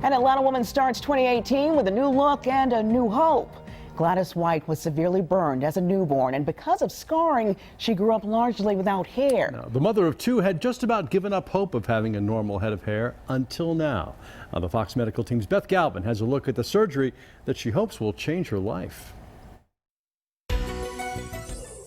An Atlanta woman starts 2018 with a new look and a new hope. Gladys White was severely burned as a newborn, and because of scarring, she grew up largely without hair. Now, the mother of two had just about given up hope of having a normal head of hair until now. The Fox Medical Team's Beth Galvin has a look at the surgery that she hopes will change her life.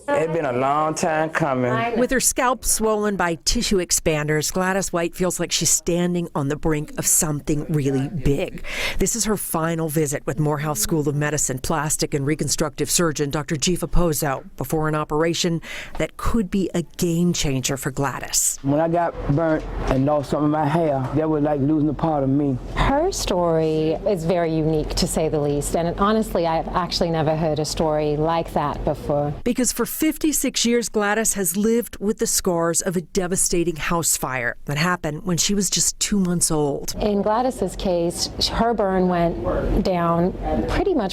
It's been a long time coming. With her scalp swollen by tissue expanders, Gladys White feels like she's standing on the brink of something really big. This is her final visit with Morehouse School of Medicine plastic and reconstructive surgeon Dr. Jifa Pozo before an operation that could be a game changer for Gladys. When I got burnt and lost some of my hair, that was like losing a part of me. Her story is very unique, to say the least, and honestly, I've actually never heard a story like that before. Because for 56 years, Gladys has lived with the scars of a devastating house fire that happened when she was just 2 months old. In Gladys's case, her burn went down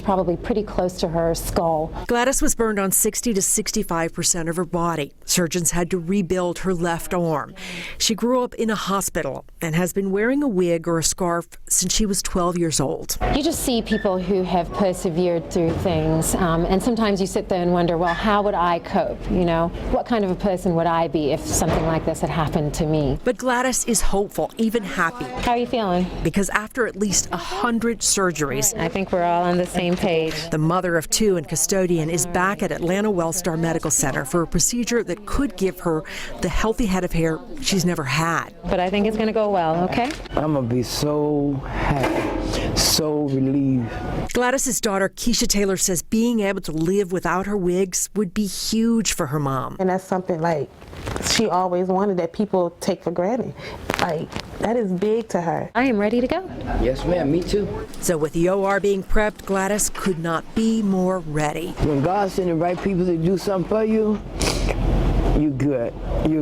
probably pretty close to her skull. Gladys was burned on 60 to 65% of her body. Surgeons had to rebuild her left arm. She grew up in a hospital and has been wearing a wig or a scarf since she was 12 years old. You just see people who have persevered through things, and sometimes you sit there and wonder, well, how would I cope? You know, what kind of a person would I be if something like this had happened to me? But Gladys is hopeful, even happy. How are you feeling? Because after at least 100 surgeries, I think we're all on the same page. the mother of two and custodian is back at Atlanta Wellstar Medical Center for a procedure that could give her the healthy head of hair she's never had. But I think it's going to go well, okay? I'm gonna be so happy, so relieved. Gladys's daughter, Keisha Taylor, says being able to live without her wigs would be huge for her mom. And that's something like she always wanted that people take for granted. Like, that is big to her. I am ready to go. Yes, ma'am, me too. So with the OR being prepped, Gladys could not be more ready. When God sent the right people to do something for you, you're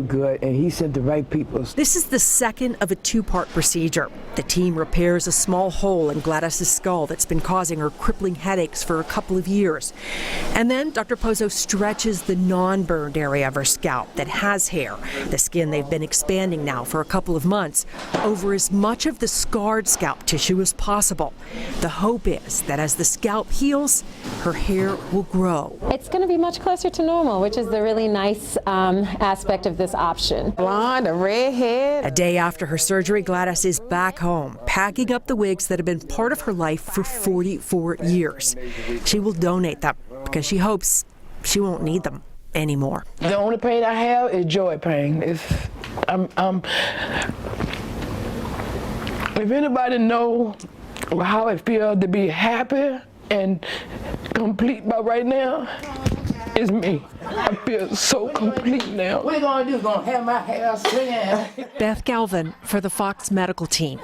good, and he sent the right people. This is the second of a two-part procedure. The team repairs a small hole in Gladys's skull that's been causing her crippling headaches for a couple of years. And then Dr. Pozo stretches the non-burned area of her scalp that has hair, the skin they've been expanding now for a couple of months, over as much of the scarred scalp tissue as possible. The hope is that as the scalp heals, her hair will grow. It's going to be much closer to normal, which is the really nice aspect of this option. Blonde, a redhead. A day after her surgery, Gladys is back home, packing up the wigs that have been part of her life for 44 years. She will donate them because she hopes she won't need them anymore. The only pain I have is joy pain. If anybody know how it feels to be happy and complete by right now, it's me. I feel so complete now. What are you gonna do? Gonna have my hair singing? Beth Galvin for the Fox Medical Team.